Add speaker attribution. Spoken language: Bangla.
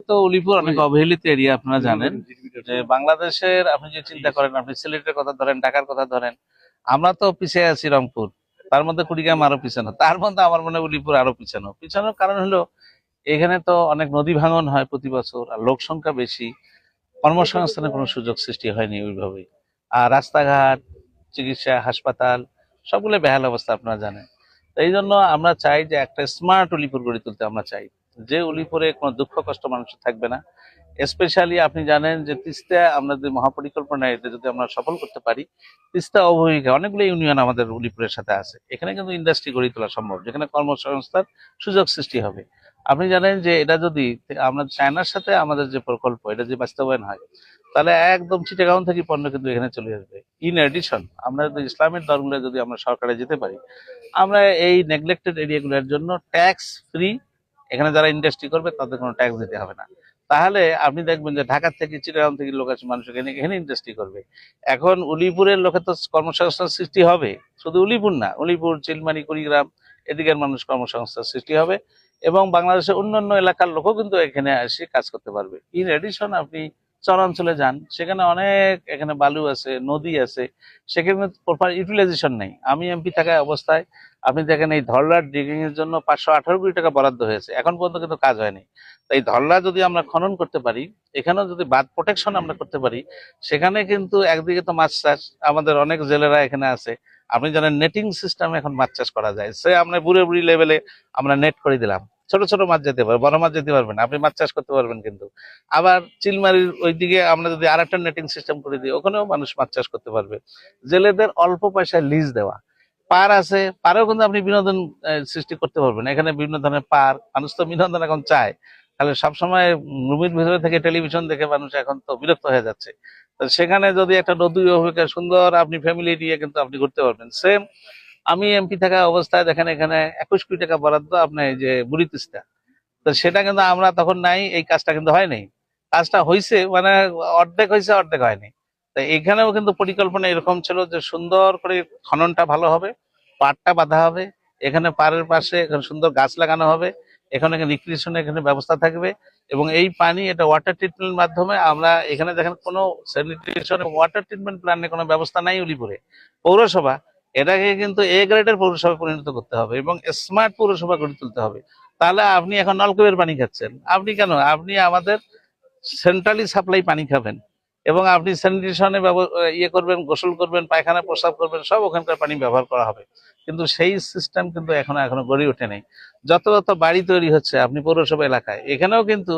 Speaker 1: তো উলিপুর অনেক অবহেলিত এরিয়া, আপনারা জানেন যে বাংলাদেশের আপনি যে চিন্তা করেন, আপনি সিলেটের কথা ধরেন, ঢাকার কথা ধরেন, আমরা তো পিছিয়ে আছি রংপুর, তার মধ্যে কুড়িগ্রাম আরো পিছানো, তার মধ্যে আমার মনে হয় উলিপুর আরো পিছানো। পিছানোর কারণ হলো এখানে তো অনেক নদী ভাঙন হয় প্রতি বছর, আর লোক সংখ্যা বেশি, কর্মসংস্থানের কোনো সুযোগ সৃষ্টি হয়নি ওইভাবে। আর রাস্তাঘাট, চিকিৎসা, হাসপাতাল সবগুলো বেহাল অবস্থা, আপনারা জানেন। তো এই জন্য আমরা চাই যে একটা স্মার্ট উলিপুর গড়ে তুলতে আমরা চাই, যে উলিপুরে কোনো দুঃখ কষ্ট মানুষের থাকবে না। স্পেশালি আপনি জানেন যে তিস্তা আমরা যদি মহাপরিকল্পনা এটা যদি আমরা সফল করতে পারি, তিস্তা অববাহিকা অনেকগুলো ইউনিয়ন আমাদের উলিপুরের সাথে আছে, এখানে কিন্তু ইন্ডাস্ট্রি গড়ে তোলা সম্ভব, যেখানে কর্মসংস্থান সুযোগ সৃষ্টি হবে। আপনি জানেন যে এটা যদি আমরা চায়নার সাথে আমাদের যে প্রকল্প এটা যদি বাস্তবায়ন হয়, তাহলে একদম চিটাগাং থেকে পণ্য কিন্তু এখানে চলে আসবে। ইন এডিশন আমরা যদি ইসলামের দলগুলো যদি আমরা সরকারে যেতে পারি, আমরা এই নেগলেক্টেড এরিয়াগুলোর জন্য ট্যাক্স ফ্রি, এখানে যারা ইন্ডাস্ট্রি করবে তাদের কোনো ট্যাক্স দিতে হবে না। তাহলে আপনি দেখবেন যে ঢাকা থেকে, চিটাগাং থেকে লোক আছে, মানুষ এখানে এখানে ইন্ডাস্ট্রি করবে। এখন উলিপুরের লোকে তো কর্মসংস্থান সৃষ্টি হবে, শুধু উলিপুর না, উলিপুর, চিলমারি, কুড়িগ্রাম এদিকের মানুষ কর্মসংস্থান সৃষ্টি হবে, এবং বাংলাদেশের অন্যান্য এলাকার লোকও কিন্তু এখানে এসে কাজ করতে পারবে। ইন এডিশন আপনি চরাঞ্চলে যান, সেখানে অনেক, এখানে বালু আছে, নদী আছে, সেখানে প্রপার ইউটিলাইজেশন নেই। আমি এমপি থাকা অবস্থায় আপনি দেখেন এই ধরলার ডিগিং এর জন্য 518 কোটি টাকা বরাদ্দ হয়েছে, এখন পর্যন্ত কিন্তু কাজ হয়নি। তাই ধরলা যদি আমরা খনন করতে পারি, এখানেও যদি বাঁধ প্রোটেকশন আমরা করতে পারি, সেখানে কিন্তু একদিকে তো মাছ চাষ, আমাদের অনেক জেলেরা এখানে আছে, আপনি জানেন নেটিং সিস্টেম এখন মাছ চাষ করা যায়, সে আমরা বুড়ে বুড়ি লেভেলে আমরা নেট করে দিলাম, ছোট ছোট মাছ যেতে পারবে, বড় মাছ যেতে পারবেন, আপনি মাছ চাষ করতে পারবেন। কিন্তু আবার চিলমারির ওইদিকে আমরা যদি আর একটা নেটিং সিস্টেম করে দিই, ওখানেও মানুষ মাছ চাষ করতে পারবে। জেলেদের অল্প পয়সায় লিজ দেওয়া, পার আছে, পারেও কিন্তু আপনি বিনোদন সৃষ্টি করতে পারবেন। এখানে বিভিন্ন ধরনের পার্ক, মানুষ তো বিনোদন এখন চায়, তাহলে সবসময় রুমের ভিতরে থেকে টেলিভিশন দেখে মানুষ এখন তো বিরক্ত হয়ে যাচ্ছে। তো সেখানে যদি একটা নদী অভিজ্ঞতা সুন্দর আপনি ফ্যামিলি নিয়ে কিন্তু আপনি ঘুরতে পারবেন। সেম আমি এমপি থাকা অবস্থায় দেখেন এখানে 21 কোটি টাকা বরাদ্দ আপনার এই যে বুড়ি তিস্তা, তো সেটা কিন্তু আমরা তখন নাই, এই কাজটা কিন্তু হয়নি। কাজটা হয়েছে মানে অর্ধেক হয়েছে, অর্ধেক হয়নি। তো এখানেও কিন্তু পরিকল্পনা এরকম ছিল যে সুন্দর করে খননটা ভালো হবে, পাড়টা বাঁধা হবে, এখানে পাড়ের পাশে এখানে সুন্দর গাছ লাগানো হবে, এখানে রিক্রিয়েশনের এখানে ব্যবস্থা থাকবে, এবং এই পানি এটা ওয়াটার ট্রিটমেন্টের মাধ্যমে আমরা এখানে দেখেন কোনো স্যানিটেশন এবং ওয়াটার ট্রিটমেন্ট প্ল্যানের কোনো ব্যবস্থা নাই উলিপুরে। পৌরসভা এটাকে কিন্তু এ গ্রেডের পৌরসভা পরিণত করতে হবে এবং স্মার্ট পৌরসভা গড়ে তুলতে হবে। তাহলে আপনি এখন নলকূপের পানি খাচ্ছেন, আপনি কেন, আপনি আমাদের সেন্ট্রালি সাপ্লাই পানি খাবেন, এবং আপনি স্যানিটেশনে ইয়ে করবেন, গোসল করবেন, পায়খানা প্রস্রাব করবেন, সব ওখানকার পানি ব্যবহার করা হবে। কিন্তু সেই সিস্টেম কিন্তু এখনো গড়ে ওঠে নাই। যত যত বাড়ি তৈরি হচ্ছে আপনি পৌরসভা এলাকায়, এখানেও কিন্তু